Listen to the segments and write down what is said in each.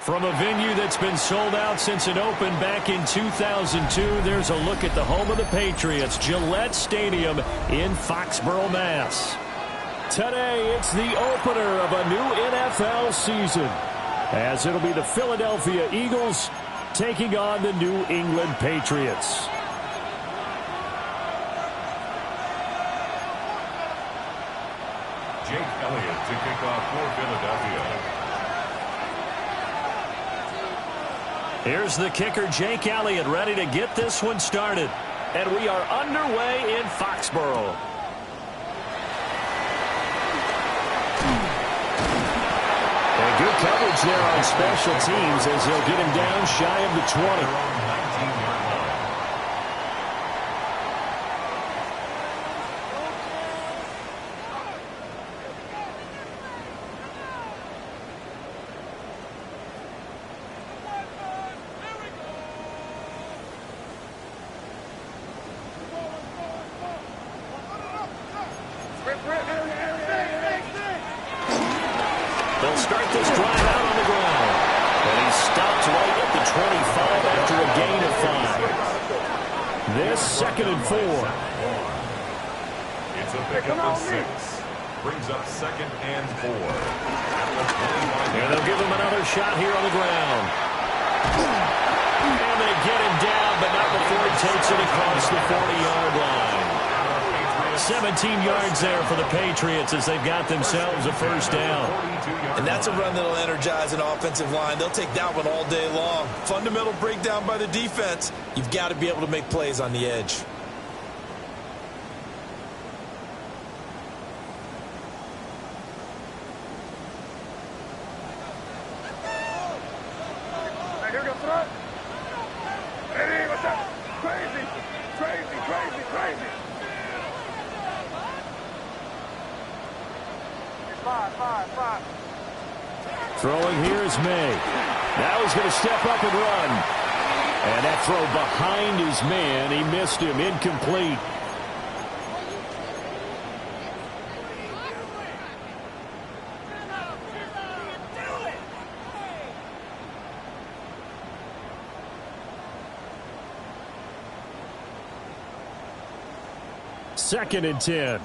From a venue that's been sold out since it opened back in 2002, there's a look at the home of the Patriots, Gillette Stadium in Foxborough, Mass. Today, it's the opener of a new NFL season, as it'll be the Philadelphia Eagles taking on the New England Patriots. Jake Elliott to kick off for Philadelphia. Here's the kicker, Jake Elliott, ready to get this one started. And we are underway in Foxborough. And good coverage there on special teams as he'll get him down shy of the 20. They'll start this drive out on the ground. And he stops right at the 25 after a gain of 5. This 2nd and 4. It's a pickup of 6. Brings up 2nd and 4. And they'll give him another shot here on the ground. And they get him down, but not before he takes it across the 40-yard line. 17 yards there for the Patriots as they've got themselves a first down. And that's a run that'll energize an offensive line. They'll take that one all day long. Fundamental breakdown by the defense. You've got to be able to make plays on the edge. Here we go, front. Hey, what's up? Crazy, crazy, crazy, crazy. Five. Throwing here is May. Now he's going to step up and run. And that throw behind his man. He missed him. Incomplete. Second and 10.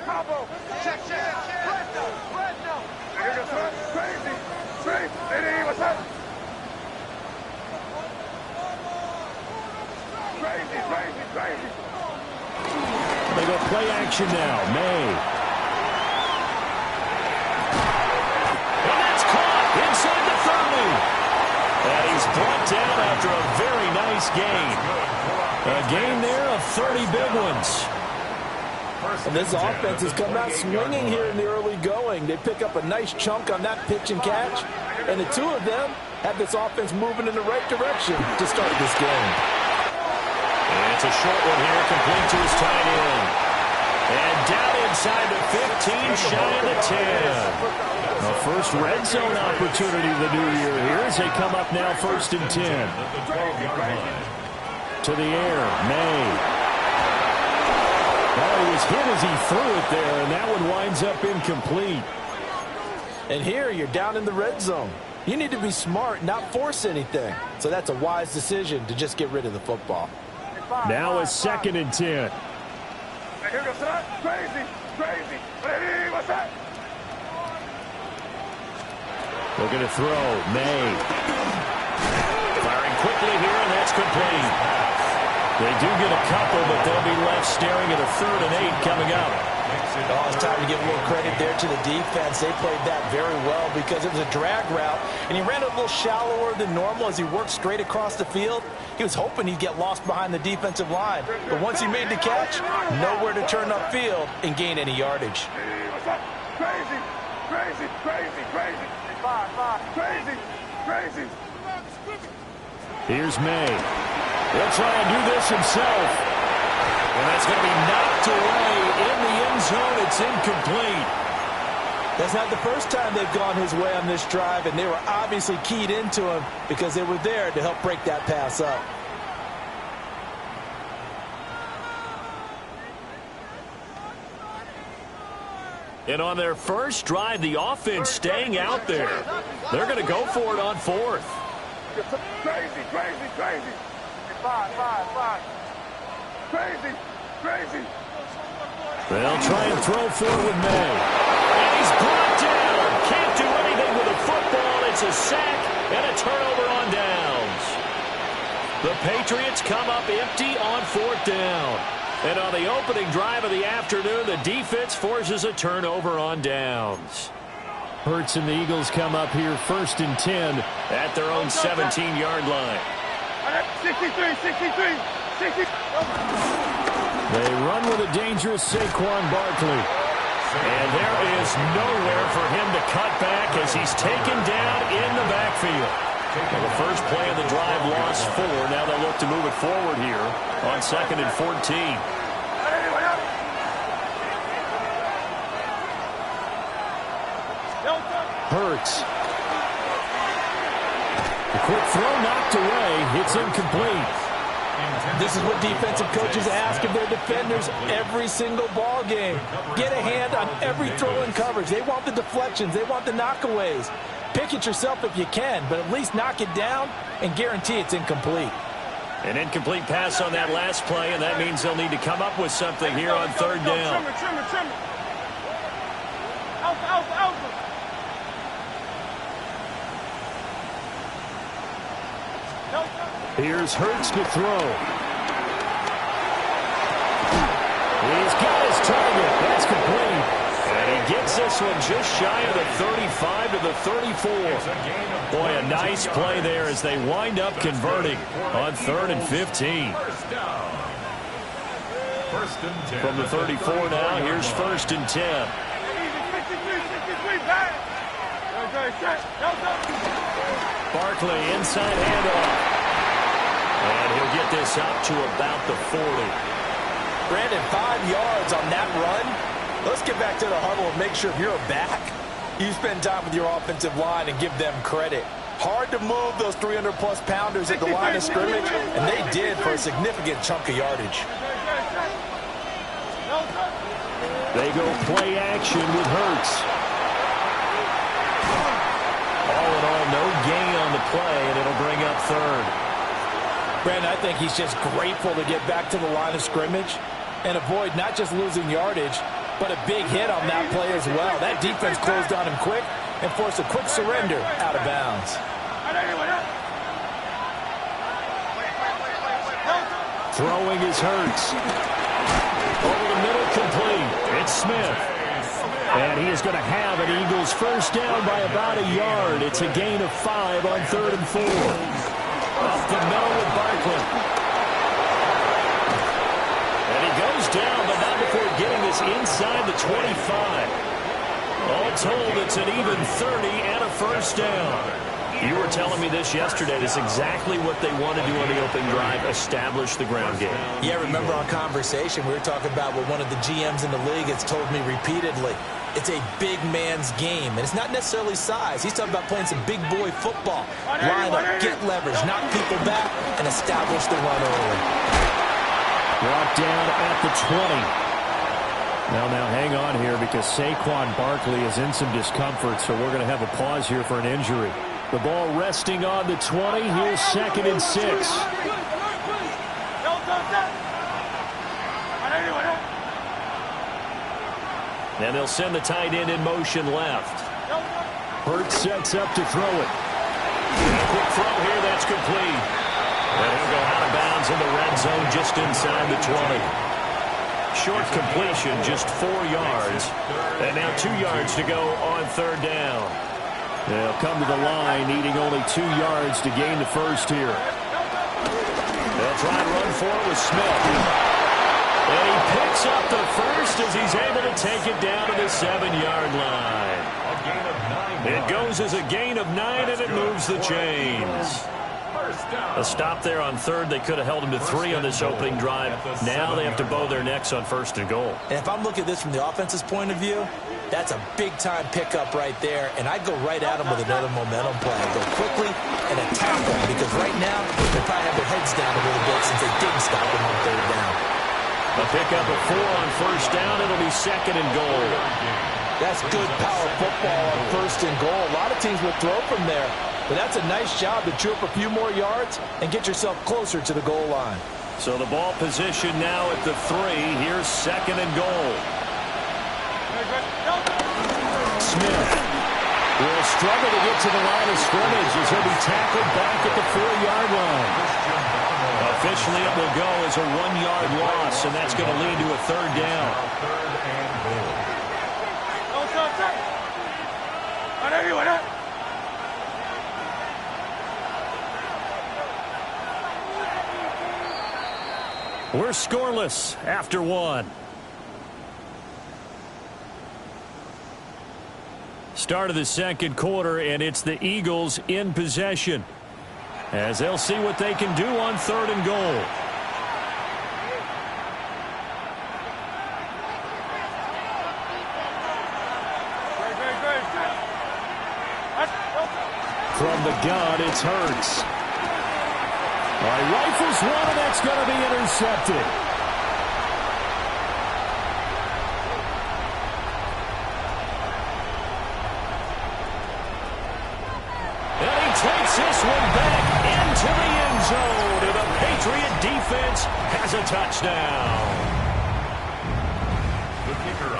Combo. Check. Red no. Here goes front. Crazy. Hey, what's up? Crazy. They go play action now. May. And that's caught inside the 30. And he's brought down after a very nice gain. A gain there of 30 big ones. And this offense has come out swinging here in the early going. They pick up a nice chunk on that pitch and catch. And the two of them have this offense moving in the right direction to start this game. And it's a short one here, complete to his tight end. And down inside the 15, shy of the 10. The first red zone opportunity of the new year here as they come up now 1st and 10. To the air, May. Well, he was hit as he threw it there, and that one winds up incomplete. And here you're down in the red zone. You need to be smart, not force anything. So that's a wise decision to just get rid of the football. Now it's 2nd and 10. Here goes front. Crazy. Hey, what's up? Looking to throw, May. Firing quickly here, and that's complete. They do get a couple, but they'll be left staring at a 3rd and 8 coming up. Oh, it's time to give a little credit there to the defense. They played that very well because it was a drag route, and he ran a little shallower than normal as he worked straight across the field. He was hoping he'd get lost behind the defensive line, but once he made the catch, nowhere to turn upfield and gain any yardage. Crazy, crazy, crazy, crazy. Crazy, crazy. Here's May. He'll try and do this himself. And that's going to be knocked away in the end zone. It's incomplete. That's not the first time they've gone his way on this drive, and they were obviously keyed into him because they were there to help break that pass up. And on their first drive, the offense staying out there. They're going to go for it on fourth. Crazy, crazy, crazy. Five. Crazy, crazy. They'll try and throw for it with May. And he's brought down. Can't do anything with the football. It's a sack and a turnover on downs. The Patriots come up empty on fourth down. And on the opening drive of the afternoon, the defense forces a turnover on downs. Hurts and the Eagles come up here 1st and 10 at their own 17-yard line. 63. They run with a dangerous Saquon Barkley. And there is nowhere for him to cut back as he's taken down in the backfield. Well, the first play of the drive lost 4. Now they'll look to move it forward here on 2nd and 14. Hurts. The quick throw knocked away. It's incomplete. This is what defensive coaches ask of their defenders every single ball game. Get a hand on every throw in coverage. They want the deflections. They want the knockaways. Pick it yourself if you can, but at least knock it down and guarantee it's incomplete. An incomplete pass on that last play, and that means they'll need to come up with something here on 3rd down. Trim it. Alpha. Here's Hurts to throw. He's got his target. That's complete. And he gets this one just shy of the 35 to the 34. Boy, a nice play there as they wind up converting on 3rd and 15. From the 34 now, here's 1st and 10. Barkley inside handoff. And he'll get this up to about the 40. Brandon, 5 yards on that run. Let's get back to the huddle and make sure if you're a back, you spend time with your offensive line and give them credit. Hard to move those 300-plus pounders at the line of scrimmage, and they did for a significant chunk of yardage. They go play action with Hurts. All in all, no gain on the play, and it'll bring up 3rd. Brandon, I think he's just grateful to get back to the line of scrimmage and avoid not just losing yardage, but a big hit on that play as well. That defense closed on him quick and forced a quick surrender out of bounds. Throwing is Hurts. Over the middle, complete. It's Smith. And he is going to have an Eagles first down by about a yard. It's a gain of 5 on 3rd and 4. Up the middle with Barkley. And he goes down, but not before getting this inside the 25. All told, it's an even 30 and a first down. You were telling me this yesterday. This is exactly what they want to do on the opening drive, establish the ground game. Yeah, remember our conversation, we were talking about what one of the GMs in the league has told me repeatedly. It's a big man's game, and it's not necessarily size. He's talking about playing some big boy football. Line up, get leverage, knock people back, and establish the run early. Brought down at the 20. Now hang on here because Saquon Barkley is in some discomfort, so we're going to have a pause here for an injury. The ball resting on the 20. Here's 2nd and 6. And they'll send the tight end in motion left. Hurts sets up to throw it. And a quick throw here, that's complete. And he'll go out of bounds in the red zone just inside the 20. Short completion, just 4 yards. And now 2 yards to go on third down. They'll come to the line, needing only 2 yards to gain the first here. They'll try and run for it with Smith. And he picks up the first as he's able to take it down to the 7-yard line. It goes as a gain of 9, and it moves the chains. A stop there on third. They could have held him to 3 on this opening drive. Now they have to bow their necks on first and goal. And if I'm looking at this from the offense's point of view, that's a big-time pickup right there, and I'd go right at them with another momentum play. Go quickly and attack them, because right now they probably have their heads down a little bit since they didn't stop them on third down. A pickup of 4 on first down. It'll be second and goal. That's good power football on first and goal. A lot of teams will throw from there, but that's a nice job to chew up a few more yards and get yourself closer to the goal line. So the ball position now at the 3. Here's second and goal. Smith will struggle to get to the line of scrimmage as he'll be tackled back at the 4-yard line. Officially, it will go as a 1-yard loss, and that's going to lead to a third down. We're scoreless after 1. Start of the second quarter, and it's the Eagles in possession, as they'll see what they can do on third and goal. From the gun, it's Hurts. All right, rifles one, and that's going to be intercepted. And he takes this one back into the end zone, and the Patriot defense has a touchdown.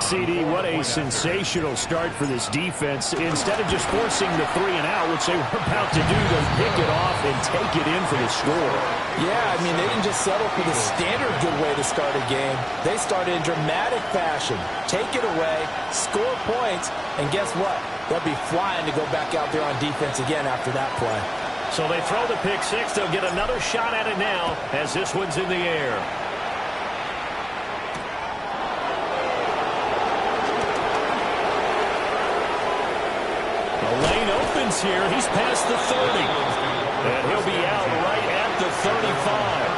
CD, what a sensational start for this defense. Instead of just forcing the 3 and out, which they were about to do, they pick it off and take it in for the score. Yeah, I mean, they didn't just settle for the standard good way to start a game. They started in dramatic fashion. Take it away, score points, and guess what? They'll be flying to go back out there on defense again after that play. So they throw the pick 6. They'll get another shot at it now as this one's in the air. The lane opens here. He's past the 30. And he'll be out right at the 35.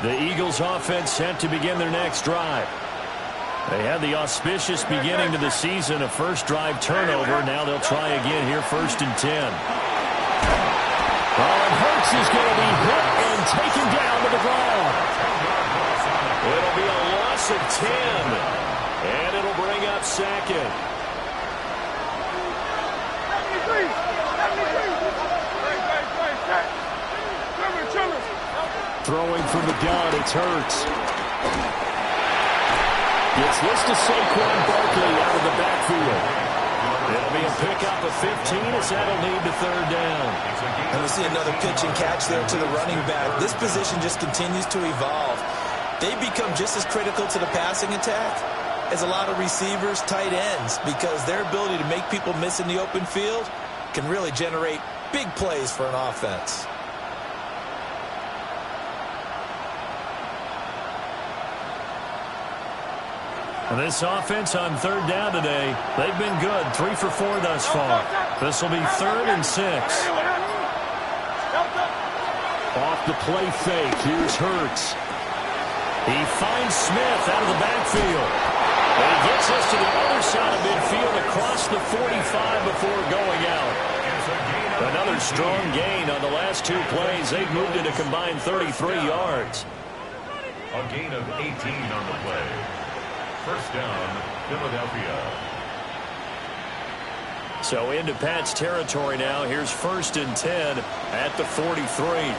The Eagles offense set to begin their next drive. They had the auspicious beginning to the season, a first drive turnover. Now they'll try again here, first and 10. And Hurts is going to be hit and taken down to the ground. It'll be a loss of 10, and it'll bring up second. Throwing from the gun, it's Hurts. Gets this to Saquon Barkley out of the backfield. It'll be a pickup of 15 as that'll lead to third down. And we see another pitch and catch there to the running back. This position just continues to evolve. They become just as critical to the passing attack as a lot of receivers, tight ends, because their ability to make people miss in the open field can really generate big plays for an offense. And this offense on third down today, they've been good. 3 for 4 thus far. This will be 3rd and 6. Off the play fake. Here's Hurts. He finds Smith out of the backfield. And he gets us to the other side of midfield across the 45 before going out. Another strong gain on the last 2 plays. They've moved it a combined 33 yards. A gain of 18 on the play. First down, Philadelphia. So into Pat's territory now. Here's first and 10 at the 43.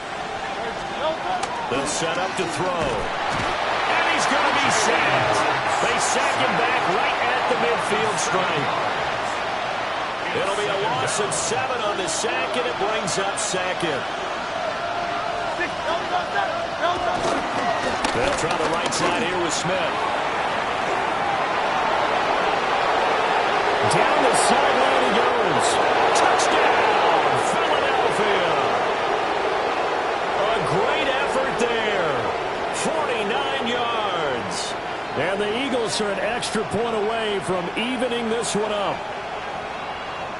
They'll set up to throw. And he's going to be sacked. They sack him back right at the midfield stripe. It'll be a loss of 7 on the sack, and it brings up second. They'll try the right side here with Smith. Down the sideline he goes. Touchdown, Philadelphia. A great effort there. 49 yards. And the Eagles are an extra point away from evening this one up.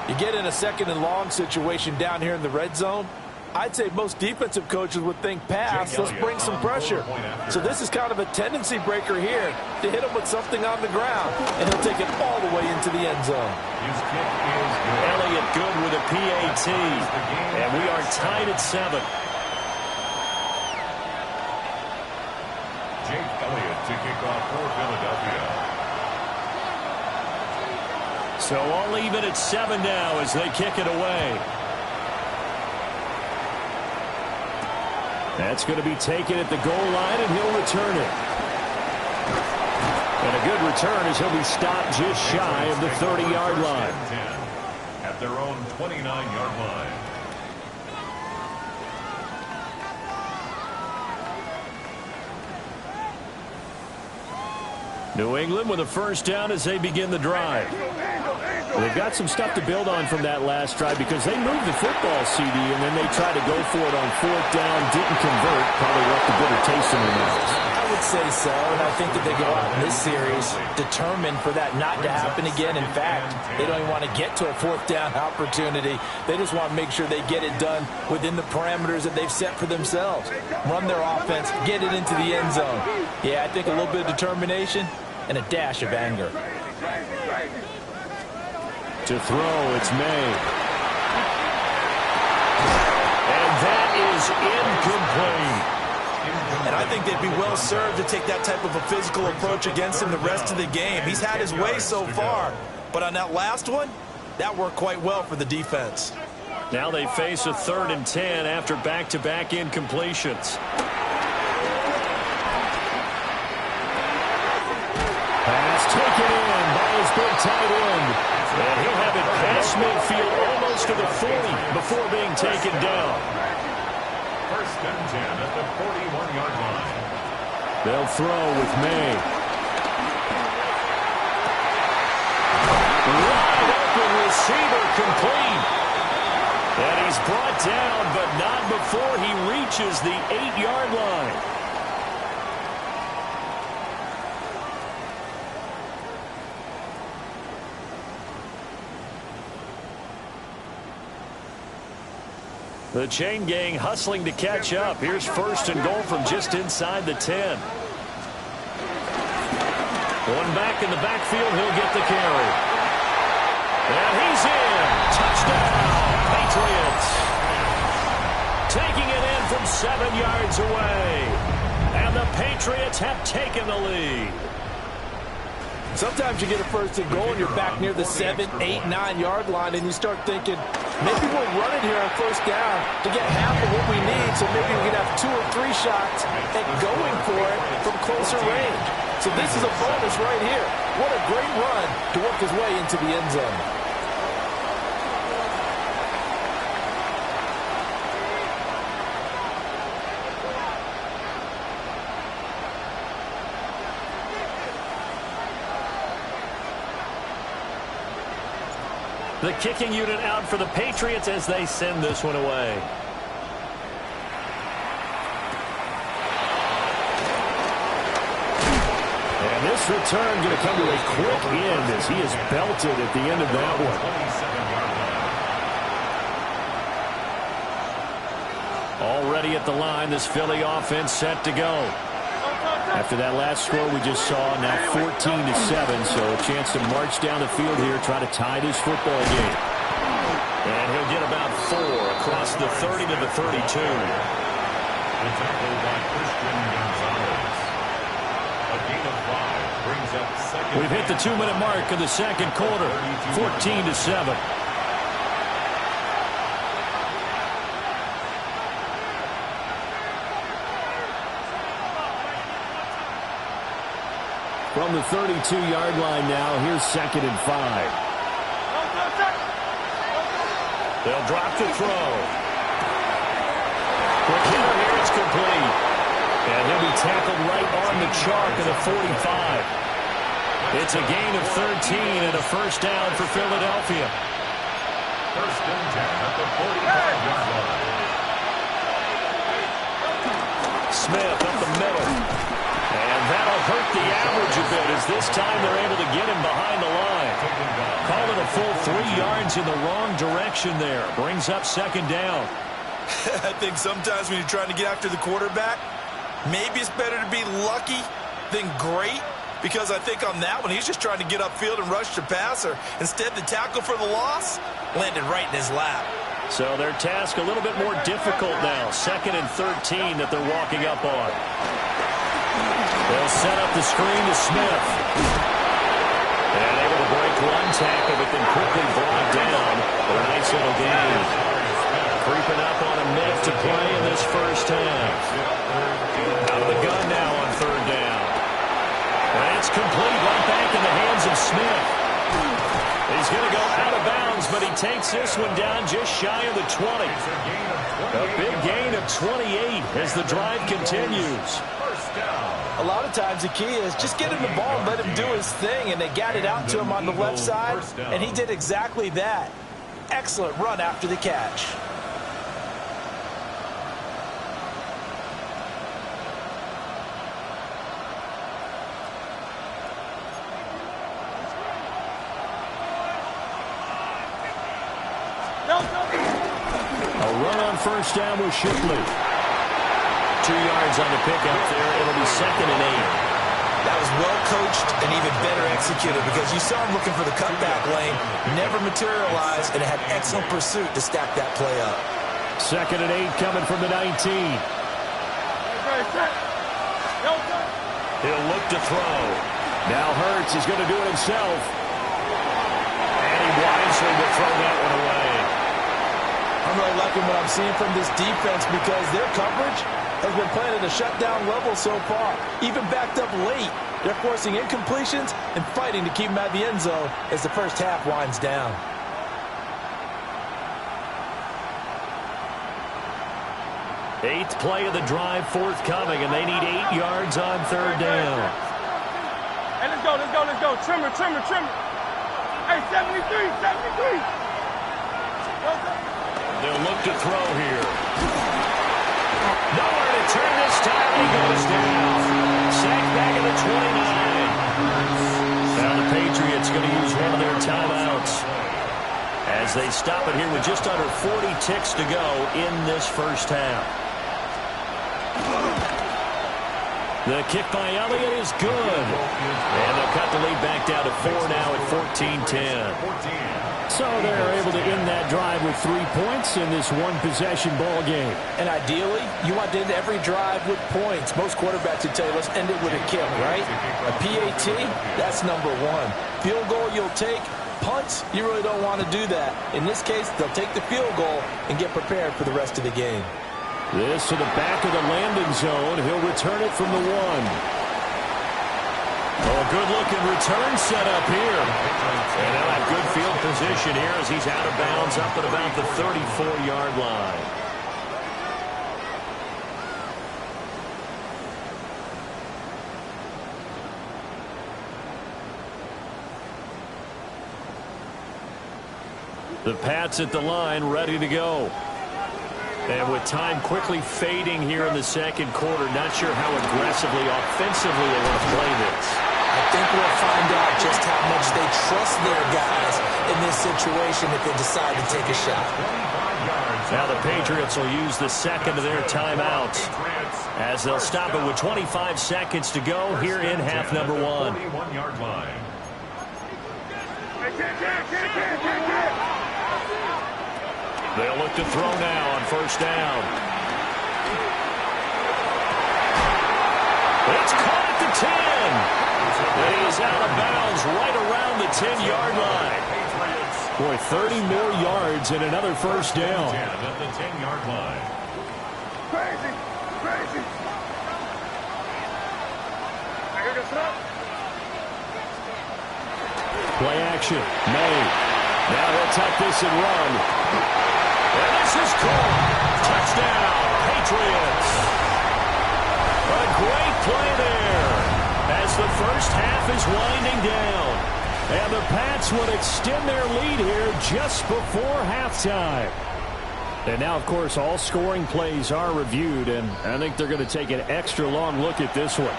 You get in a second and long situation down here in the red zone. I'd say most defensive coaches would think pass, let's bring some pressure. So this is kind of a tendency breaker here to hit him with something on the ground, and he'll take it all the way into the end zone. Elliott good with a PAT, and we are tied at 7. Jake Elliott to kick off for Philadelphia. So all even at 7 now as they kick it away. That's going to be taken at the goal line, and he'll return it. And a good return as he'll be stopped just shy of the 30-yard line. At their own 29-yard line. New England with a first down as they begin the drive. They've got some stuff to build on from that last drive because they moved the football, CD, and then they tried to go for it on 4th down, didn't convert, probably left a bitter taste in their mouths. I would say so, and I think that they go out in this series determined for that not to happen again. In fact, they don't even want to get to a 4th down opportunity. They just want to make sure they get it done within the parameters that they've set for themselves. Run their offense, get it into the end zone. Yeah, I think a little bit of determination and a dash of anger. To throw, it's May. And that is incomplete. And I think they'd be well served to take that type of a physical approach against him the rest of the game. He's had his way so far, but on that last one, that worked quite well for the defense. Now they face a 3rd and 10 after back-to-back incompletions. Pass taken in by his big tight end. And he'll have it past midfield almost to the 40 before being taken down. 1st and 10 at the 41-yard line. They'll throw with May. Wide open receiver complete. And he's brought down, but not before he reaches the 8-yard line. The chain gang hustling to catch up. Here's 1st and goal from just inside the 10. Going back in the backfield, he'll get the carry. And he's in. Touchdown, Patriots. Taking it in from 7 yards away. And the Patriots have taken the lead. Sometimes you get a 1st and goal and you're back near the 7, 8, 9-yard line, and you start thinking, maybe we'll run it here on 1st down to get half of what we need, so maybe we can have 2 or 3 shots at going for it from closer range. So this is a bonus right here. What a great run to work his way into the end zone. The kicking unit out for the Patriots as they send this one away. And this return going to come to a quick end as he is belted at the end of that one. Already at the line, this Philly offense set to go. After that last score we just saw, now 14-7, so a chance to march down the field here, try to tie this football game. And he'll get about 4 across the 30 to the 32. The tackle by Christian Gonzalez. A gain of 5 brings up second. We've hit the 2-minute mark of the second quarter, 14-7. From the 32-yard line now, here's 2nd and 5. They'll drop to throw. Quick hitter here, it's complete. And he'll be tackled right on the chalk at the 45. It's a gain of 13 and a first down for Philadelphia. First and 10 at the 45-yard line. Smith up the middle. And that'll hurt the average a bit as this time they're able to get him behind the line. Call it a full 3 yards in the wrong direction there. Brings up second down. I think sometimes when you're trying to get after the quarterback, maybe it's better to be lucky than great, because I think on that one, he's just trying to get upfield and rush the passer. Instead, the tackle for the loss landed right in his lap. So their task a little bit more difficult now. Second and 13 that they're walking up on. They'll set up the screen to Smith. And able to break one tackle, but then quickly brought down for a nice little gain. Creeping up on a minute to play in this first half. Out of the gun now on third down. And it's complete right back in the hands of Smith. He's going to go out of bounds, but he takes this one down just shy of the 20. A big gain of 28 as the drive continues. A lot of times the key is just get him the ball and let him do his thing, and they got it out to him on the left side, and he did exactly that. Excellent run after the catch. A run on first down with Shipley. 2 yards on the pickup there. It'll be second and 8. That was well coached and even better executed, because you saw him looking for the cutback lane, never materialized, and had excellent pursuit to stack that play up. Second and 8 coming from the 19. He'll look to throw. Now Hurts is going to do it himself. And he wisely will throw that one away. I'm really liking what I'm seeing from this defense, because their coverage has been playing at a shutdown level so far. Even backed up late, they're forcing incompletions and fighting to keep them out of the end zone as the first half winds down. Eighth play of the drive forthcoming, and they need 8 yards on third down. Hey, let's go. Trimmer. Hey, 73. They'll look to throw here. Nowhere to turn this time. He goes down. Sacked back at the 29. Now the Patriots going to use one of their timeouts as they stop it here with just under 40 ticks to go in this first half. The kick by Elliott is good. And they'll cut the lead back down to 4 now at 14-10. So they're able to end that drive with 3 points in this one-possession ball game. And ideally, you want to end every drive with points. Most quarterbacks would tell you, let's end it with a kick, right? A PAT, that's number 1. Field goal you'll take. Punts, you really don't want to do that. In this case, they'll take the field goal and get prepared for the rest of the game. This to the back of the landing zone. He'll return it from the 1. Oh, good-looking return set up here. And they'll have good field position here as he's out of bounds up at about the 34-yard line. The Pats at the line, ready to go. And with time quickly fading here in the second quarter, not sure how aggressively, offensively they want to play this. I think we'll find out just how much they trust their guys in this situation if they decide to take a shot. Now the Patriots will use the second of their timeouts as they'll stop it with 25 seconds to go here in half number 1. 41-yard line. They'll look to throw now on first down. It's caught at the 10. And he's out of bounds right around the 10-yard line. Boy, 30 more yards and another first down. At the 10-yard line. Crazy. Play action. May. Now he'll tuck this and run. And this is caught. Touchdown, Patriots. A great play there as the first half is winding down. And the Pats would extend their lead here just before halftime. And now, of course, all scoring plays are reviewed, and I think they're going to take an extra long look at this one.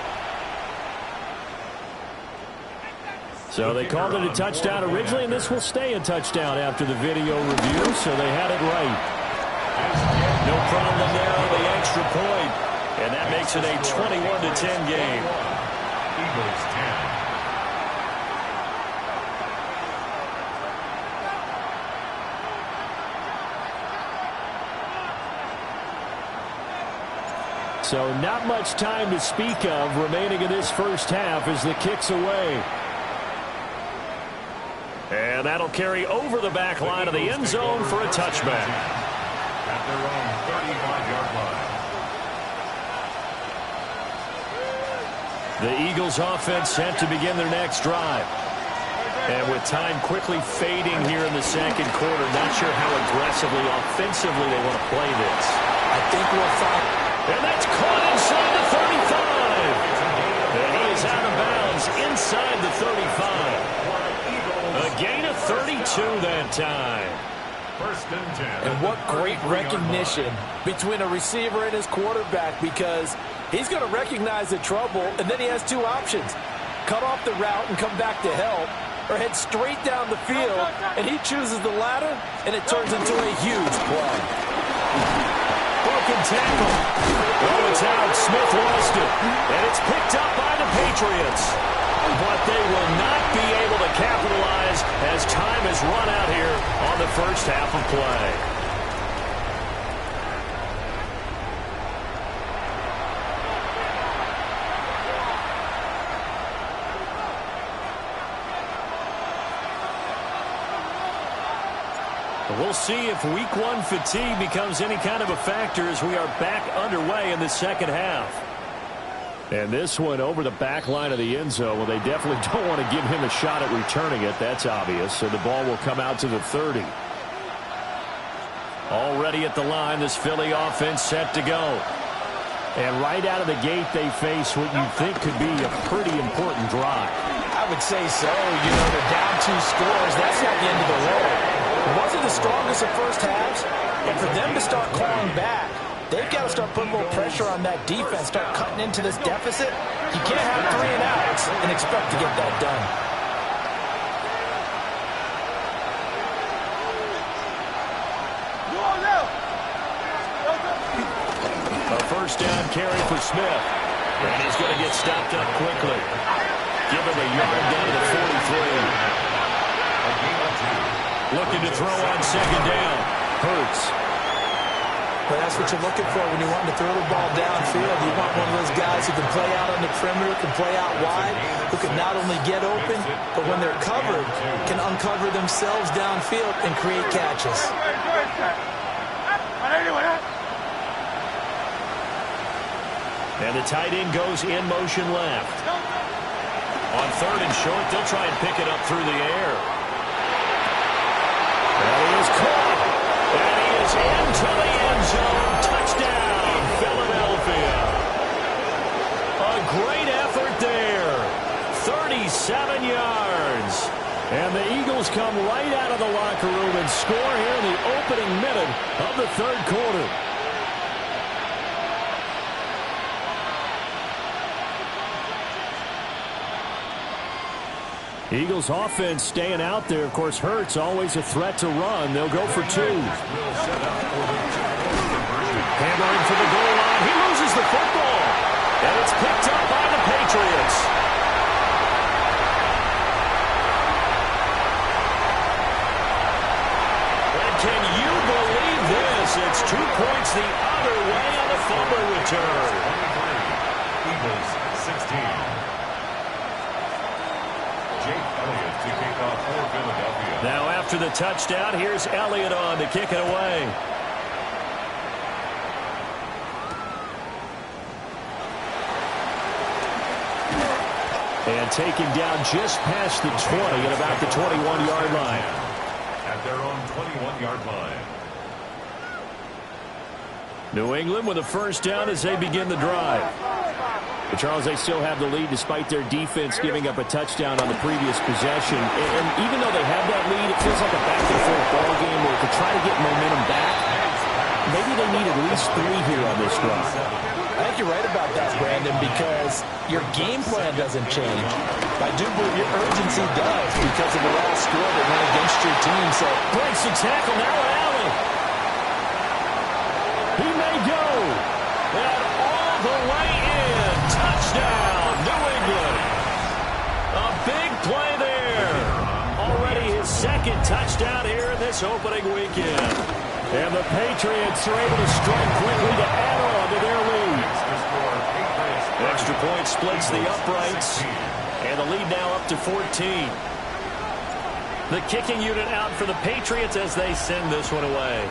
So they called it a touchdown originally, and this will stay a touchdown after the video review, so they had it right. No problem there on the extra point, and that makes it a 21-10 game. Eagles 10. So not much time to speak of remaining in this first half as the kick's away. And that'll carry over the back line of the end zone for a touchback. At their own 35-yard line. The Eagles offense set to begin their next drive. And with time quickly fading here in the second quarter, not sure how aggressively, offensively they want to play this. I think we'll find... And that's caught inside the 35. And he is out of bounds inside the 35. A gain of 32 that time. First and 10. And what great recognition between a receiver and his quarterback, because he's going to recognize the trouble, and then he has two options. Cut off the route and come back to help, or head straight down the field, and he chooses the latter, and it turns into a huge play. Broken tackle. Oh, it's out. Smith lost it. And it's picked up by the Patriots. But they will not be able to capitalize as time has run out here on the first half of play. We'll see if week one fatigue becomes any kind of a factor as we are back underway in the second half. And this one over the back line of the end zone. Well, they definitely don't want to give him a shot at returning it. That's obvious. So the ball will come out to the 30. Already at the line, this Philly offense set to go. And right out of the gate, they face what you think could be a pretty important drive. I would say so. You know, they're down 2 scores. That's not the end of the world. It wasn't the strongest of first halves, and for them to start clawing back, they've got to start putting a little pressure on that defense, start cutting into this deficit. You can't have 3 and outs and expect to get that done. A first down carry for Smith, and he's going to get stopped up quickly. Give him a yard down to the 43. Looking to throw on second down. Hurts. But that's what you're looking for when you want to throw the ball downfield. You want one of those guys who can play out on the perimeter, can play out wide, who can not only get open, but when they're covered, can uncover themselves downfield and create catches. And the tight end goes in motion left. On third and short, they'll try and pick it up through the air. And he is caught. And he is into the end zone. Touchdown, Philadelphia. A great effort there. 37 yards. And the Eagles come right out of the locker room and score here in the opening minute of the third quarter. Eagles offense staying out there. Of course, Hurts always a threat to run. They'll go for 2. Hammering for the goal line. He loses the football. And it's picked up by the Patriots. And can you believe this? It's 2 points the other way on the fumble return. Eagles 16. Now after the touchdown, here's Elliott on to kick it away. And taken down just past the 20 at about the 21-yard line. At their own 21-yard line. New England with a first down as they begin the drive. But Charles, they still have the lead despite their defense giving up a touchdown on the previous possession. And even though they have that lead, it feels like a back-and-forth ball game where to try to get momentum back, maybe they need at least 3 here on this drive. I think you're right about that, Brandon, because your game plan doesn't change. I do believe your urgency does because of the last score that went against your team. So breaks the tackle now, Allen. He may go. And all the way in. Touchdown, New England. A big play there. Already his second touchdown here in this opening weekend. And the Patriots are able to strike quickly to add on to their lead. Extra point splits the uprights. And the lead now up to 14. The kicking unit out for the Patriots as they send this one away.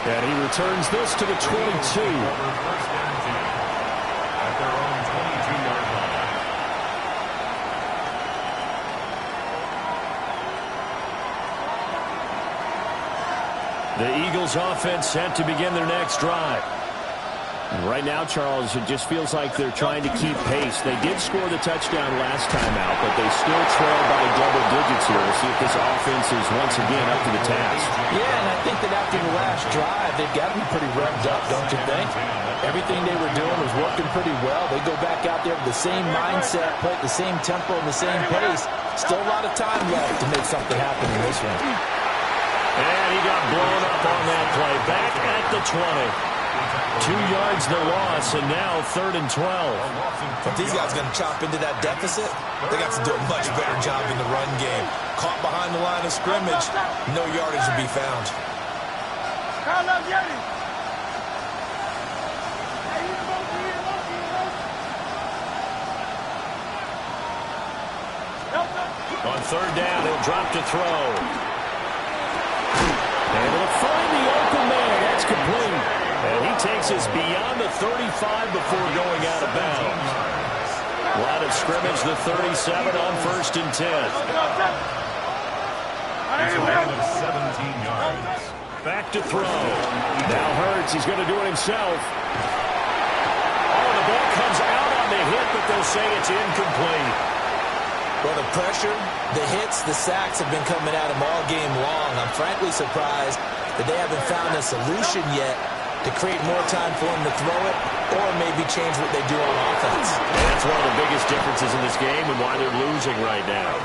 And he returns this to the 22. At their own 22-yard line. The Eagles offense set to begin their next drive. Right now, Charles, it just feels like they're trying to keep pace. They did score the touchdown last time out, but they still trail by double digits here. We'll see if this offense is once again up to the task. Yeah, and I think that after the last drive, they've got to be pretty revved up, don't you think? Everything they were doing was working pretty well. They go back out there with the same mindset, play at the same tempo and the same pace. Still a lot of time left to make something happen in this one. And he got blown up on that play. Back at the 20. 2 yards the loss, and now 3rd and 12. If these guys are going to chop into that deficit, they got to do a much better job in the run game. Caught behind the line of scrimmage, no yardage will be found. On 3rd down, he'll drop to throw. Able to find the open man. That's complete. And he takes us beyond the 35 before going out of bounds. Line of scrimmage, the 37 on 1st and 10. It's a man of 17 yards. Back to throw. Now Hurts, he's going to do it himself. Oh, the ball comes out on the hit, but they'll say it's incomplete. Well, the pressure, the hits, the sacks have been coming at him all game long. I'm frankly surprised that they haven't found a solution yet to create more time for him to throw it or maybe change what they do on offense. And that's one of the biggest differences in this game and why they're losing right now.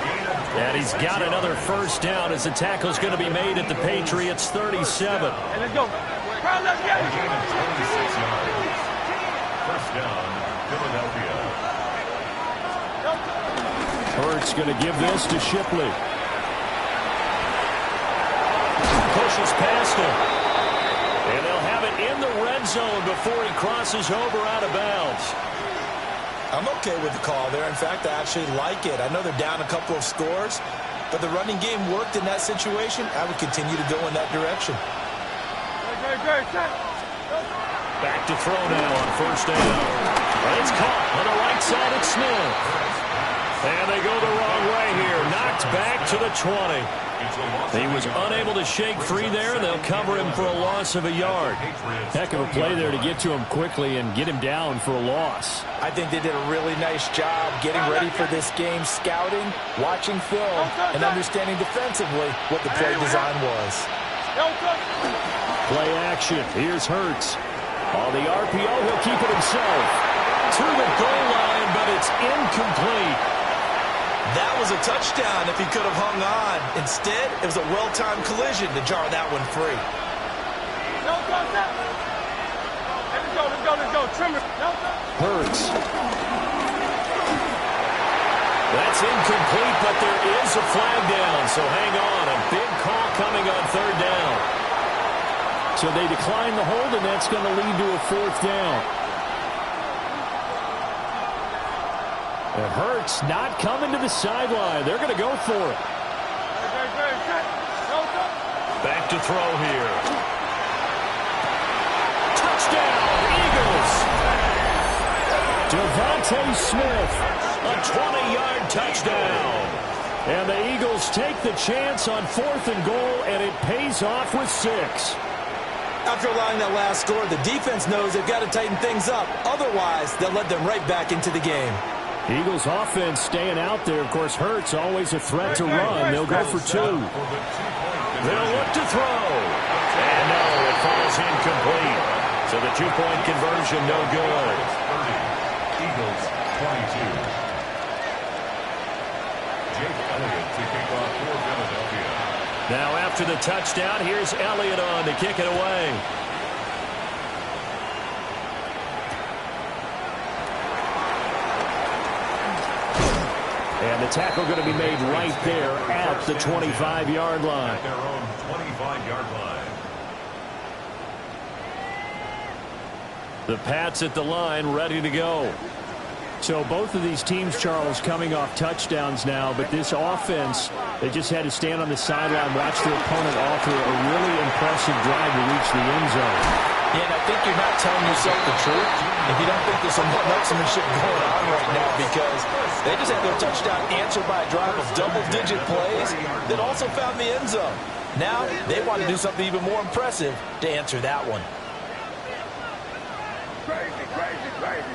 And he's got another first down as the tackle's going to be made at the Patriots' 37. And let's go. A gain of 26 yards. First down, Philadelphia. Hurts going to give this to Shipley. Pushes past him. And they'll have it in the red zone before he crosses over out of bounds. I'm okay with the call there. In fact, I actually like it. I know they're down a couple of scores, but the running game worked in that situation. I would continue to go in that direction. Back to throw now on 1st down. And it's caught on the right side at Smith. And they go the wrong way here. Knocked back to the 20. He was unable to shake free there, and they'll cover him for a loss of a yard. Heck of a play there to get to him quickly and get him down for a loss. I think they did a really nice job getting ready for this game, scouting, watching film, and understanding defensively what the play design was. Play action. Here's Hurts. On the RPO, he'll keep it himself. To the goal line, but it's incomplete. That was a touchdown if he could have hung on. Instead, it was a well-timed collision to jar that one free. Let's go. Hurts. That's incomplete, but there is a flag down, so hang on. A big call coming on 3rd down. So they decline the hold, and that's going to lead to a 4th down. And Hurts not coming to the sideline. They're going to go for it. Back to throw here. Touchdown, Eagles. Devontae Smith, a 20-yard touchdown. And the Eagles take the chance on 4th and goal, and it pays off with 6. After allowing that last score, the defense knows they've got to tighten things up. Otherwise, they'll let them right back into the game. Eagles offense staying out there. Of course, Hurts always a threat to run. They'll go for 2. They'll look to throw. And no, it falls incomplete. So the 2-point conversion no good. Eagles 22. Jake Elliott to kick off for Philadelphia. Now after the touchdown, here's Elliott on to kick it away. And the tackle going to be made right there at the 25-yard line. At their own 25-yard line. The Pats at the line, ready to go. So both of these teams, Charles, coming off touchdowns now, but this offense, they just had to stand on the sideline, watch their opponent offer a really impressive drive to reach the end zone. Yeah, and I think you're not telling yourself the truth if you don't think there's some marksmanship going on right now, because they just had their touchdown answered by a drive of double-digit plays that also found the end zone. Now they want to do something even more impressive to answer that one. Crazy, crazy, crazy.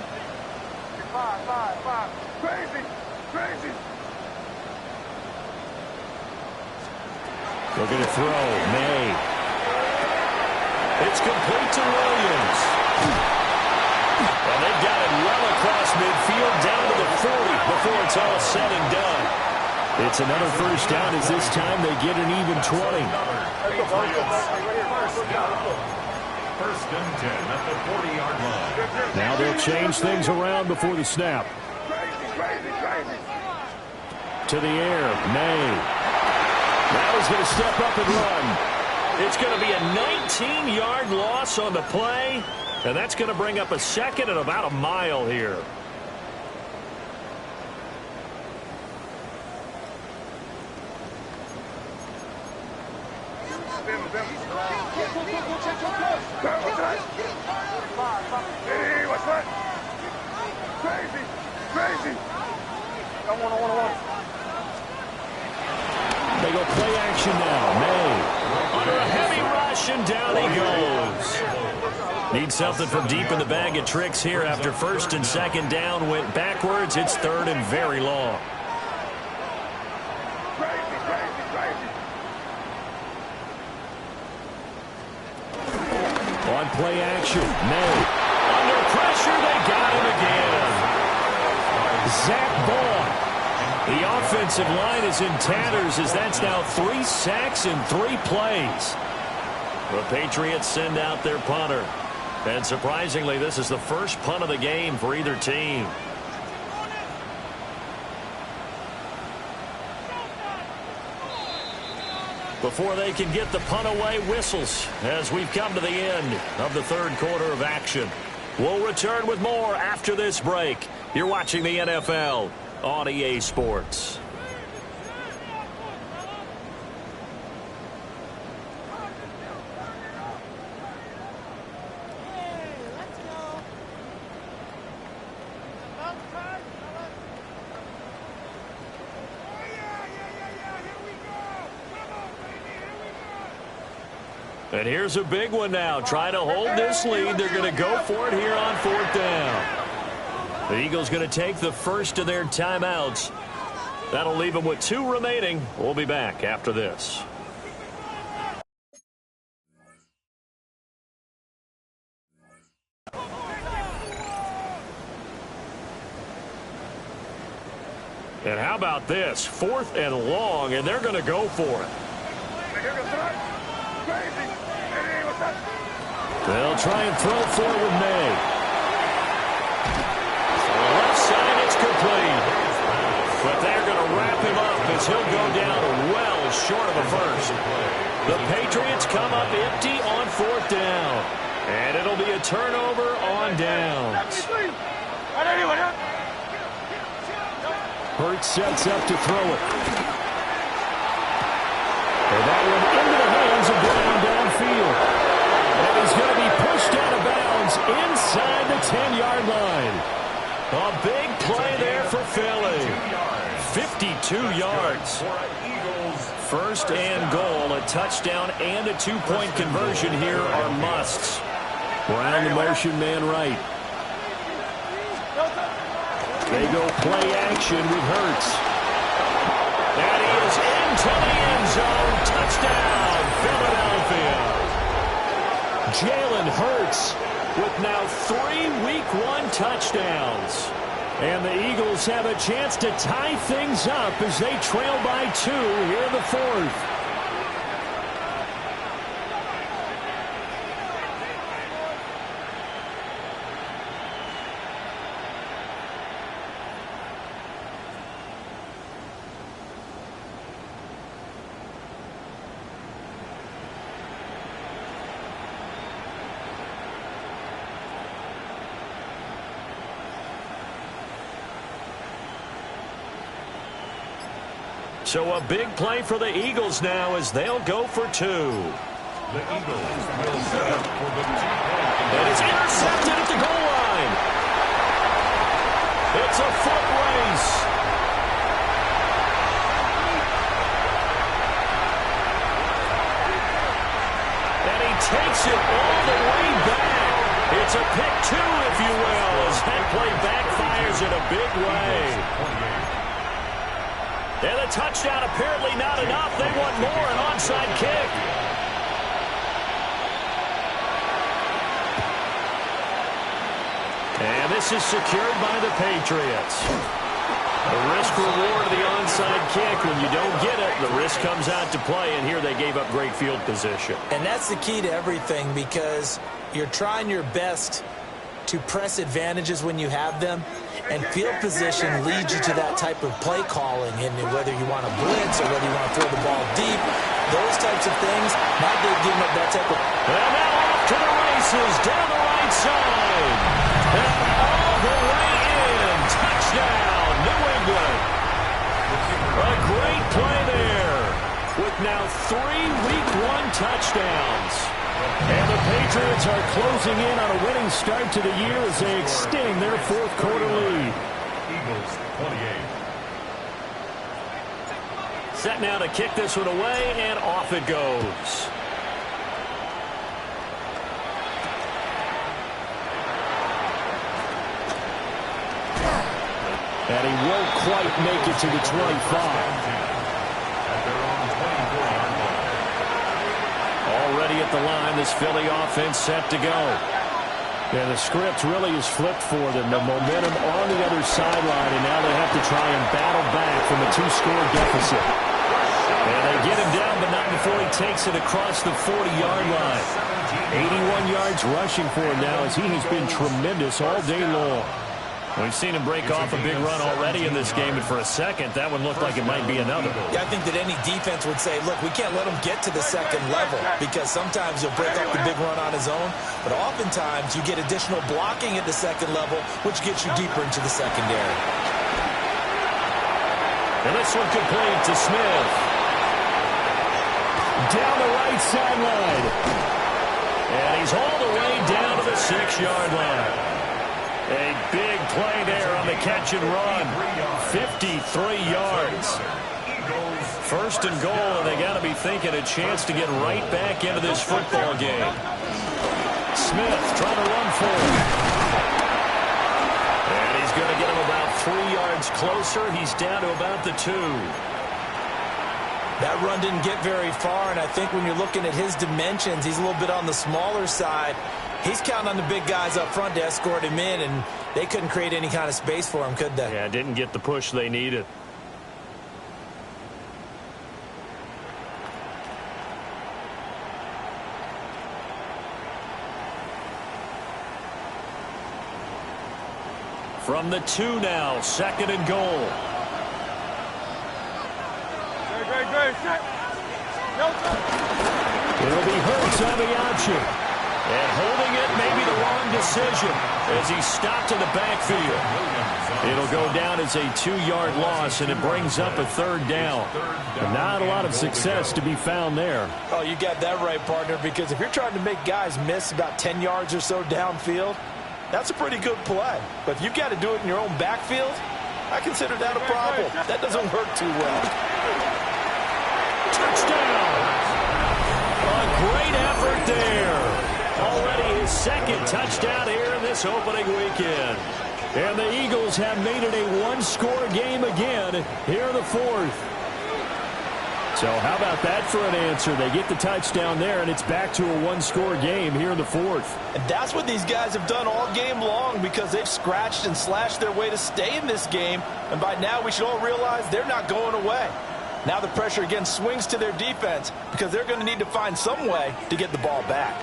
Five. Crazy, crazy. They're going to throw. May. It's complete to Williams. And they've got it well across midfield down to the 40 before it's all said and done. It's another first down as this time they get an even 20. First and 10 at the 40-yard line. Now they'll change things around before the snap. Crazy. To the air, May. Now he's going to step up and run. It's going to be a 19-yard loss on the play, and that's going to bring up a second and about a mile here. Hey, what's that? Crazy. I want. They go play action now. May under a heavy rush, and down he goes. Need something from deep in the bag of tricks here after first and second down went backwards. It's third and very long. Crazy. On play action, May. Under pressure, they got him again. Zach Ball. The offensive line is in tatters as that's now 3 sacks in 3 plays. The Patriots send out their punter. And surprisingly, this is the first punt of the game for either team. Before they can get the punt away, whistles as we've come to the end of the third quarter of action. We'll return with more after this break. You're watching the NFL on EA Sports. And here's a big one now. Trying to hold this lead. They're going to go for it here on 4th down. The Eagles going to take the first of their timeouts. That'll leave them with 2 remaining. We'll be back after this. And how about this? 4th and long, and they're going to go for it. They'll try and throw forward May. Left side, it's complete. But they're going to wrap him up as he'll go down well short of a first. The Patriots come up empty on 4th down. And it'll be a turnover on downs. Hurts sets up to throw it. And that one into the hands of Brown downfield. And he's going to be pushed out of bounds inside the 10-yard line. A big play there for Philly. 52 yards. First and goal, a touchdown and a two-point conversion here are musts. Brown the motion man right. They go play action with Hurts. And he is into the end zone. Touchdown, Philadelphia. Jalen Hurts with now 3 Week 1 touchdowns. And the Eagles have a chance to tie things up as they trail by 2 here in the fourth. So a big play for the Eagles now as they'll go for 2. The Eagles will set up for the 2-point. And it's intercepted at the goal line. It's a foot race. And he takes it all the way back. It's a pick 2, if you will, as that play backfires in a big way. And the touchdown apparently not enough. They want more, an onside kick. And this is secured by the Patriots. The risk-reward of the onside kick. When you don't get it, the risk comes out to play, and here they gave up great field position. And that's the key to everything, because you're trying your best to press advantages when you have them, and field position leads you to that type of play calling, and whether you want to blitz or whether you want to throw the ball deep, those types of things, now they've given up that type of... And now off to the races, down the right side, and all the way in, touchdown, New England. A great play there, with now 3 Week 1 touchdowns. And the Patriots are closing in on a winning start to the year as they extend their fourth quarter lead. Eagles 28. Set now to kick this one away, and off it goes. And he won't quite make it to the 25. Already at the line, this Philly offense set to go. And the script really is flipped for them. The momentum on the other sideline, and now they have to try and battle back from a 2-score deficit. And they get him down, but not before he takes it across the 40-yard line. 81 yards rushing for him now, as he has been tremendous all day long. We've seen him break off a big run already in this game, and for a second, that one looked like it might be another. Yeah, I think that any defense would say, look, we can't let him get to the second level, because sometimes he'll break off the big run on his own, but oftentimes you get additional blocking at the second level, which gets you deeper into the secondary. And this one complete to Smith. Down the right sideline. And he's all the way down to the 6-yard line. A big play there on the catch and run. 53 yards. First and goal, and they got to be thinking a chance to get right back into this football game. Smith trying to run for him. And he's going to get him about 3 yards closer. He's down to about the 2. That run didn't get very far, and I think when you're looking at his dimensions, he's a little bit on the smaller side. He's counting on the big guys up front to escort him in, and they couldn't create any kind of space for him, could they? Yeah, didn't get the push they needed. From the 2 now, second and goal. It'll be Hurts on the option. And holding it may be the wrong decision as he's stopped in the backfield. It'll go down as a 2-yard loss, and it brings up a third down. But not a lot of success to be found there. Oh, you got that right, partner, because if you're trying to make guys miss about 10 yards or so downfield, that's a pretty good play. But if you've got to do it in your own backfield, I consider that a problem. That doesn't work too well. Touchdown! A great effort there. Already his second touchdown here in this opening weekend. And the Eagles have made it a one-score game again here in the fourth. So how about that for an answer? They get the touchdown there, and it's back to a one-score game here in the fourth. And that's what these guys have done all game long, because they've scratched and slashed their way to stay in this game. And by now we should all realize they're not going away. Now the pressure again swings to their defense, because they're going to need to find some way to get the ball back.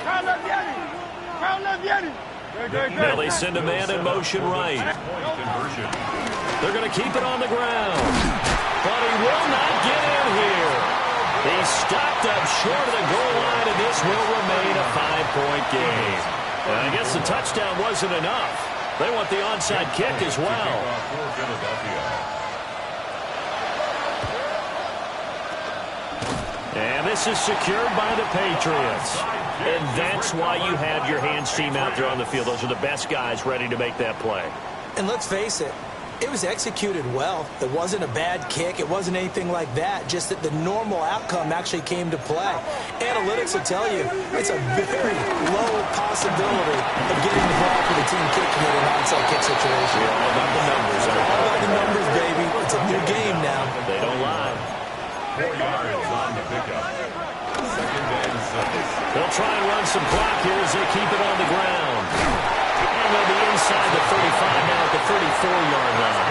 Now they send a man in motion right. They're going to keep it on the ground. But he will not get in here. He's stopped up short of the goal line, and this will remain a 5-point game. And I guess the touchdown wasn't enough. They want the onside kick as well. And this is secured by the Patriots. And that's why you have your hands team out there on the field. Those are the best guys ready to make that play. And let's face it, it was executed well. It wasn't a bad kick. It wasn't anything like that. Just that the normal outcome actually came to play. Analytics will tell you it's a very low possibility of getting the ball for the team kicking it in an onside kick situation. All about the numbers. All about the numbers, baby. It's a new game now. They don't lie. 4 yards on the pickup. Second and 7. They'll try and run some clock here as they keep it on the ground. And they'll be inside the 35 now at the 34-yard line.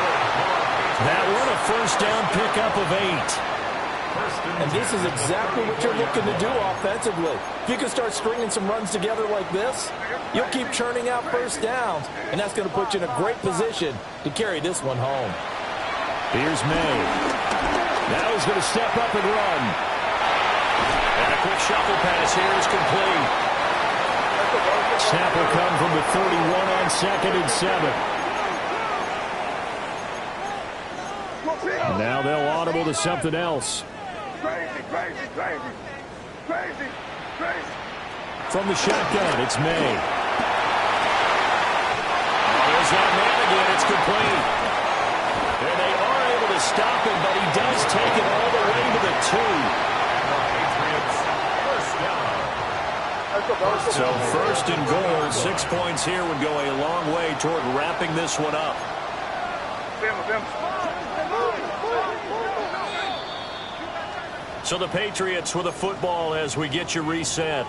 That one a first down pickup of 8. And this is exactly what you're looking to do offensively. If you can start stringing some runs together like this, you'll keep churning out first downs, and that's going to put you in a great position to carry this one home. Here's May. Now he's going to step up and run. And a quick shuffle pass here is complete. Snap will come from the 31 on 2nd and 7. Now they'll audible to something else. From the shotgun, it's May. There's that man again. It's complete. And they are able to stop him, but he does take it all the way to the 2. So first and goal, 6 points here would go a long way toward wrapping this one up. So the Patriots with a football as we get you reset.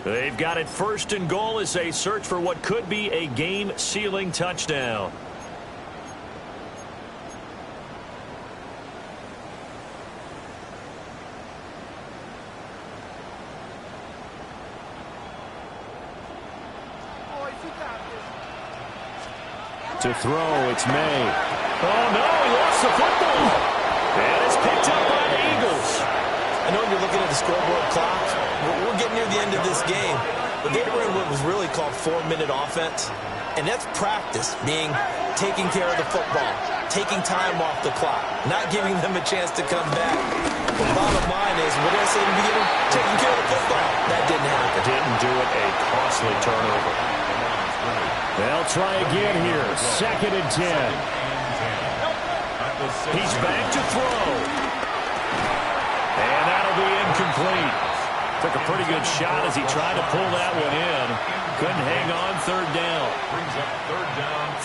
They've got it first and goal as they search for what could be a game-sealing touchdown. To throw, it's May. Oh, no, he lost the football. And it's picked up by the Eagles. I know you're looking at the scoreboard clock. We're getting near the end of this game. But they were in what was really called 4-minute offense. And that's practice, being taking care of the football, taking time off the clock, not giving them a chance to come back. The bottom line is, what did I say in the beginning? Taking care of the football. That didn't happen. Didn't do it. A costly turnover. They'll try again here. 2nd and 10. He's back to throw. And that'll be incomplete. Took a pretty good shot as he tried to pull that one in. Couldn't hang on 3rd down.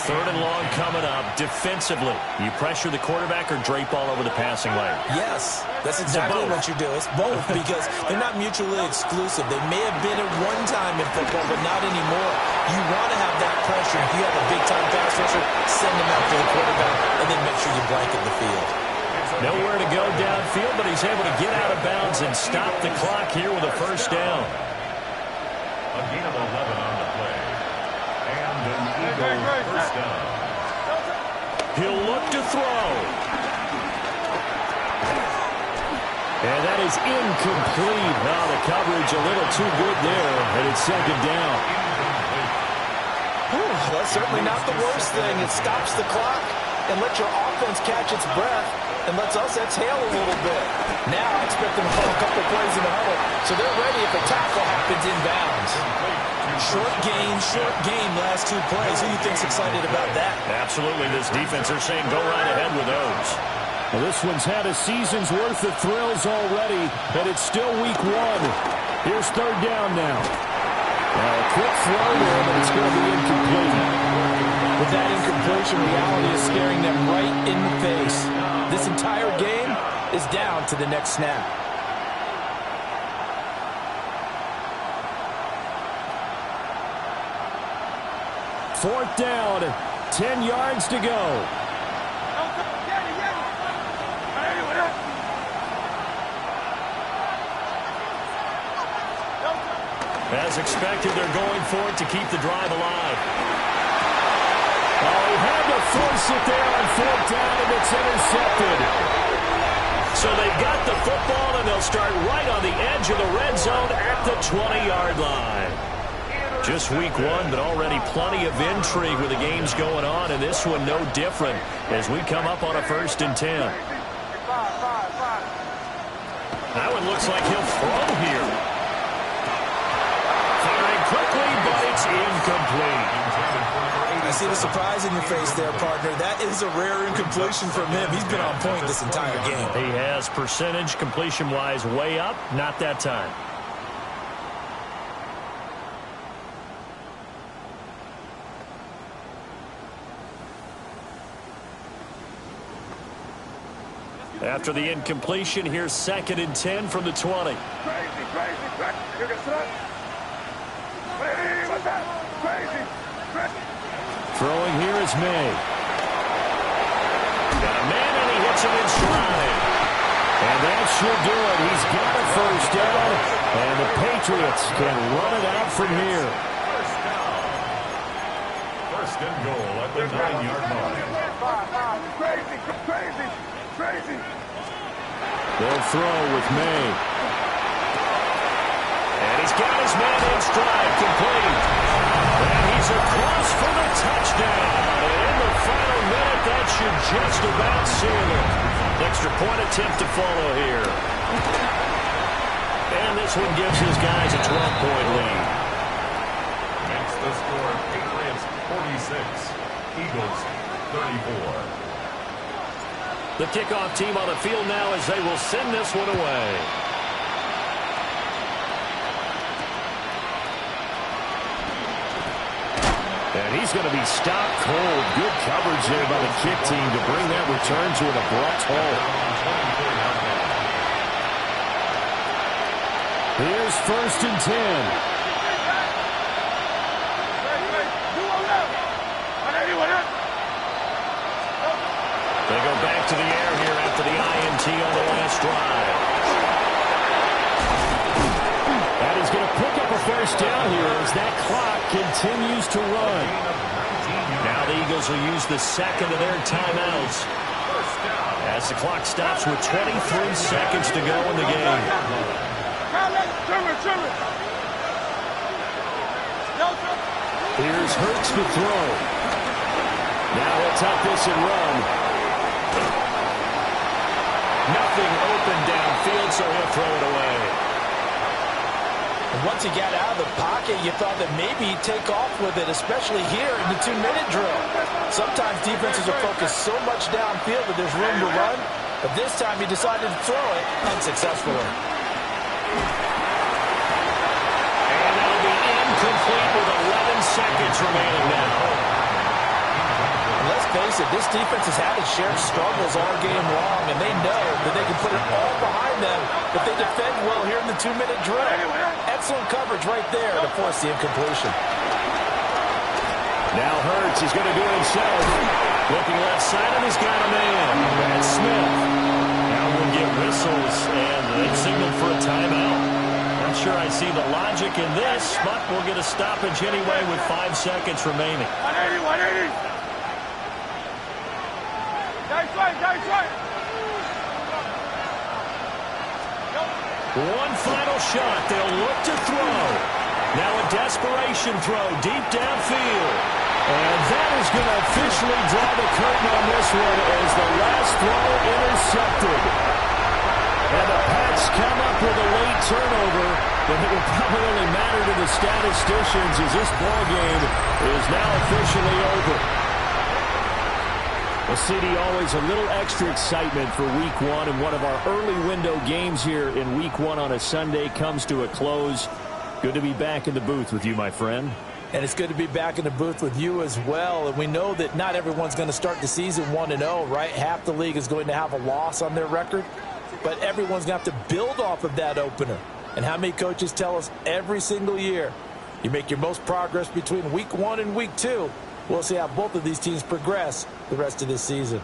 3rd and long coming up. Defensively, you pressure the quarterback or drape all over the passing lane? Yes, that's exactly what you do. It's both, because they're not mutually exclusive. They may have been at one time in football, but not anymore. You want to have that pressure. If you have a big-time pass rusher, send them out to the quarterback, and then make sure you blanket the field. Nowhere to go downfield, but he's able to get out of bounds and stop the clock here with a first down. A gain of 11 on the play. And an Eagle first down. He'll look to throw. And that is incomplete. Now the coverage a little too good there, and it's 2nd down. That's certainly not the worst thing. It stops the clock and lets your offense catch its breath and lets us exhale a little bit. Now I expect them to call a couple plays in the huddle, so they're ready if a tackle happens inbounds. Short game, last 2 plays. Who do you think's excited about that? Absolutely. This defense, are saying go right ahead with those. Well, this one's had a season's worth of thrills already, and it's still week 1. Here's third down now. Now a quick throw there, but it's going to be incomplete. With that incompletion, reality is staring them right in the face. This entire game is down to the next snap. Fourth down, 10 yards to go. As expected, they're going for it to keep the drive alive. Oh, he had to force it there on fourth down, and it's intercepted. So they've got the football, and they'll start right on the edge of the red zone at the 20-yard line. Just week 1, but already plenty of intrigue with the games going on, and this one no different as we come up on a 1st and 10. That one looks like he'll throw here. Firing quickly, but it's incomplete. I see the surprise in your face there, partner. That is a rare incompletion from him. He's been on point this entire game. He has percentage completion-wise way up, not that time. After the incompletion, here's 2nd and 10 from the 20. Throwing here is May. Got a man, and he hits him in stride. And that should do it. He's got a first down, and the Patriots can run it out from here. First and goal at the 9-yard line. Crazy. They'll throw with May. And he's got his man in stride, complete. And he's across for the touchdown. And in the final minute, that should just about seal it. Extra point attempt to follow here. And this one gives his guys a 12-point lead. Makes the score Patriots 46, Eagles 34. The kickoff team on the field now as they will send this one away. And he's going to be stopped cold. Good coverage there by the kick team to bring that return to an abrupt halt. Here's 1st and 10. They go back to the air here after the INT on the last drive. And he's going to pick up a first down here as that clock continues to run. Now the Eagles will use the 2nd of their timeouts as the clock stops with 23 seconds to go in the game. Here's Hurts to throw. Now he'll tuck this and run. Nothing open downfield, so he'll throw it away. And once he got out of the pocket, you thought that maybe he'd take off with it, especially here in the 2-minute drill. Sometimes defenses are focused so much downfield that there's room to run, but this time he decided to throw it unsuccessfully. And that'll be incomplete with 11 seconds remaining now. Let's face it, this defense has had its share of struggles all game long, and they know that they can put it all behind them if they defend well here in the 2-minute drill. Excellent coverage right there to force the incompletion. Now Hurts is going to do it himself. Looking left side, and he's got a man. That's Smith. Now we'll get whistles, and they signal for a timeout. Not sure I see the logic in this, but we'll get a stoppage anyway with 5 seconds remaining. 180. One final shot. They'll look to throw. Now a desperation throw deep downfield. And that is going to officially draw the curtain on this one as the last throw intercepted. And the Pats come up with a late turnover, but it will probably only matter to the statisticians as this ball game is now officially over. Well, CD, always a little extra excitement for Week 1, and one of our early window games here in Week 1 on a Sunday comes to a close. Good to be back in the booth with you, my friend. And it's good to be back in the booth with you as well. And we know that not everyone's going to start the season 1-0, right? Half the league is going to have a loss on their record. But everyone's going to have to build off of that opener. And how many coaches tell us every single year, you make your most progress between Week 1 and Week 2. We'll see how both of these teams progress the rest of this season.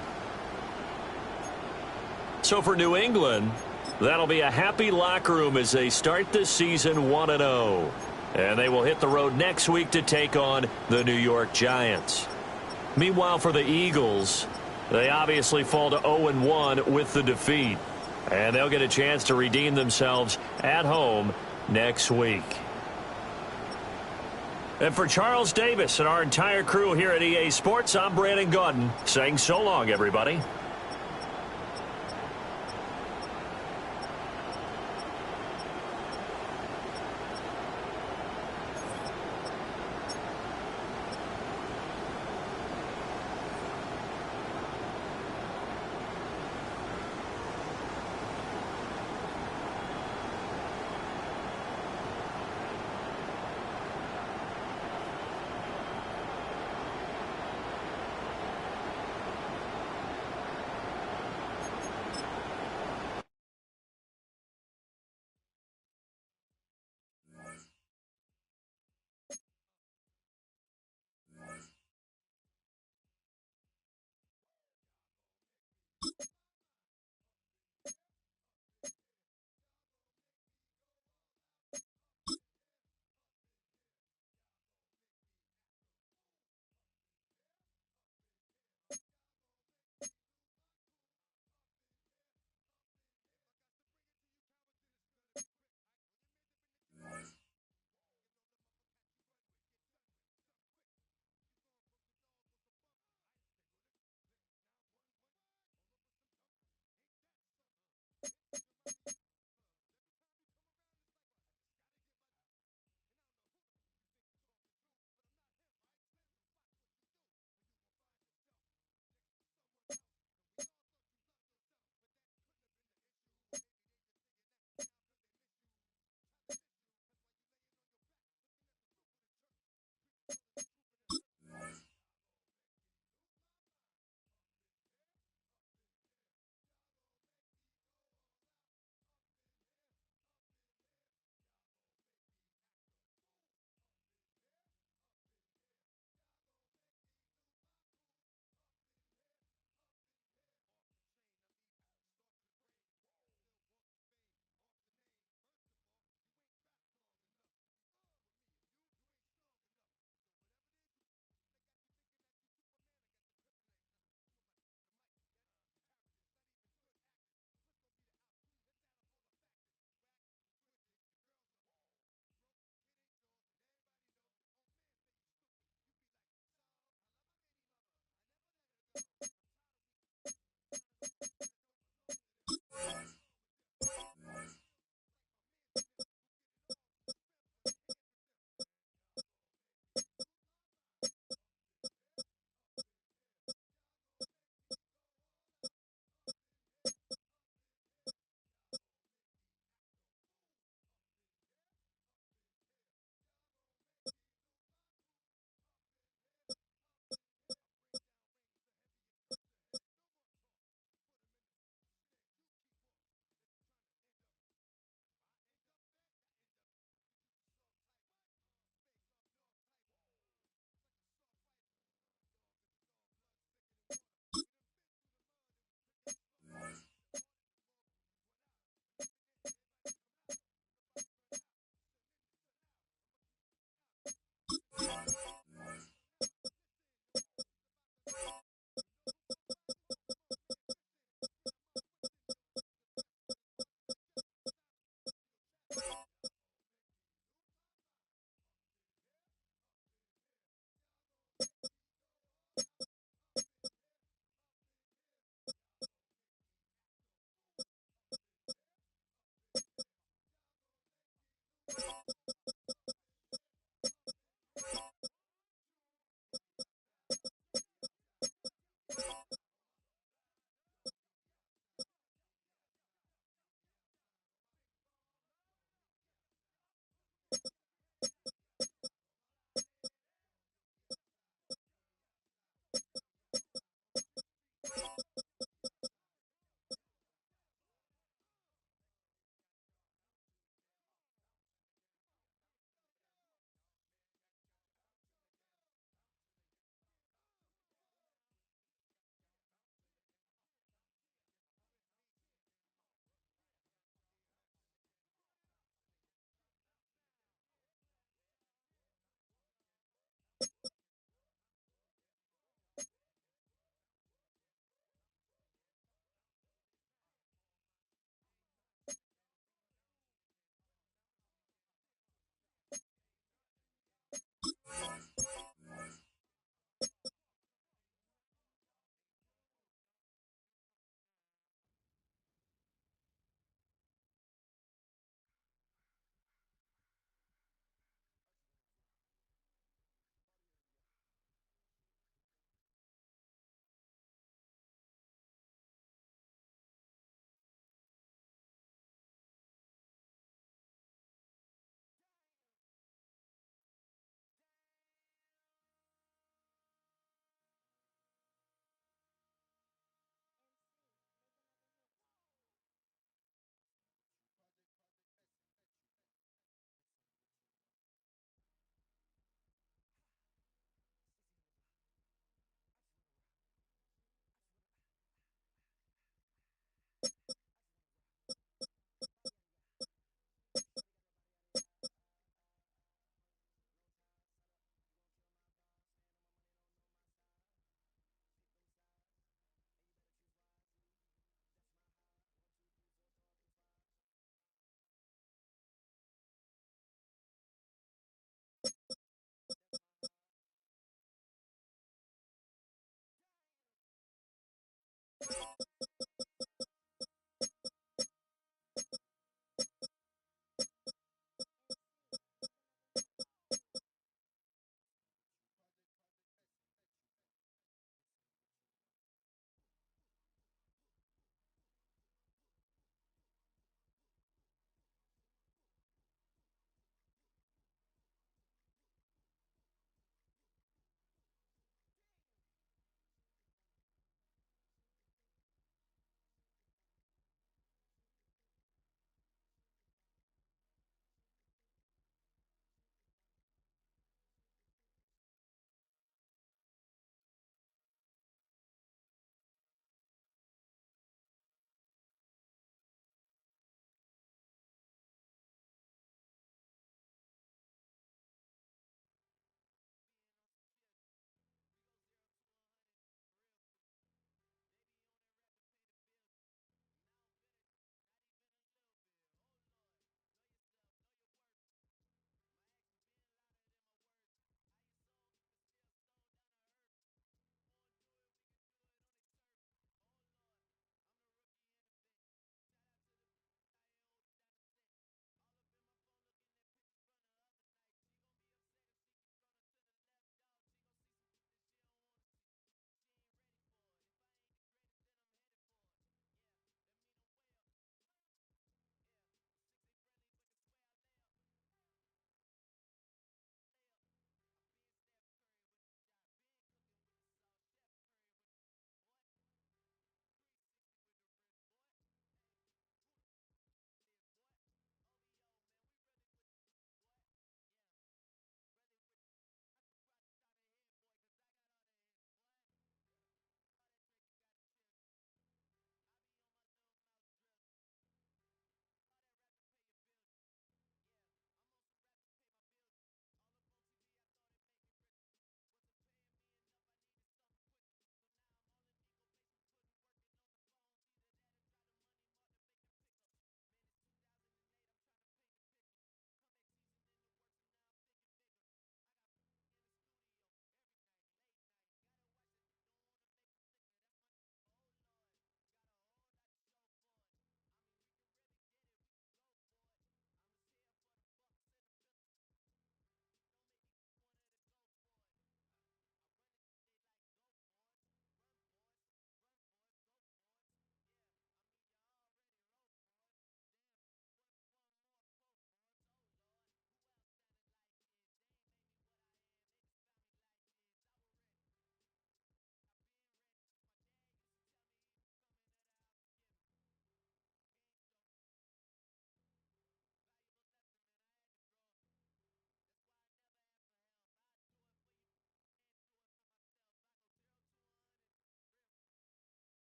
So for New England, that'll be a happy locker room as they start this season 1-0. And they will hit the road next week to take on the New York Giants. Meanwhile, for the Eagles, they obviously fall to 0-1 with the defeat. And they'll get a chance to redeem themselves at home next week. And for Charles Davis and our entire crew here at EA Sports, I'm Brandon Gaudin saying so long, everybody.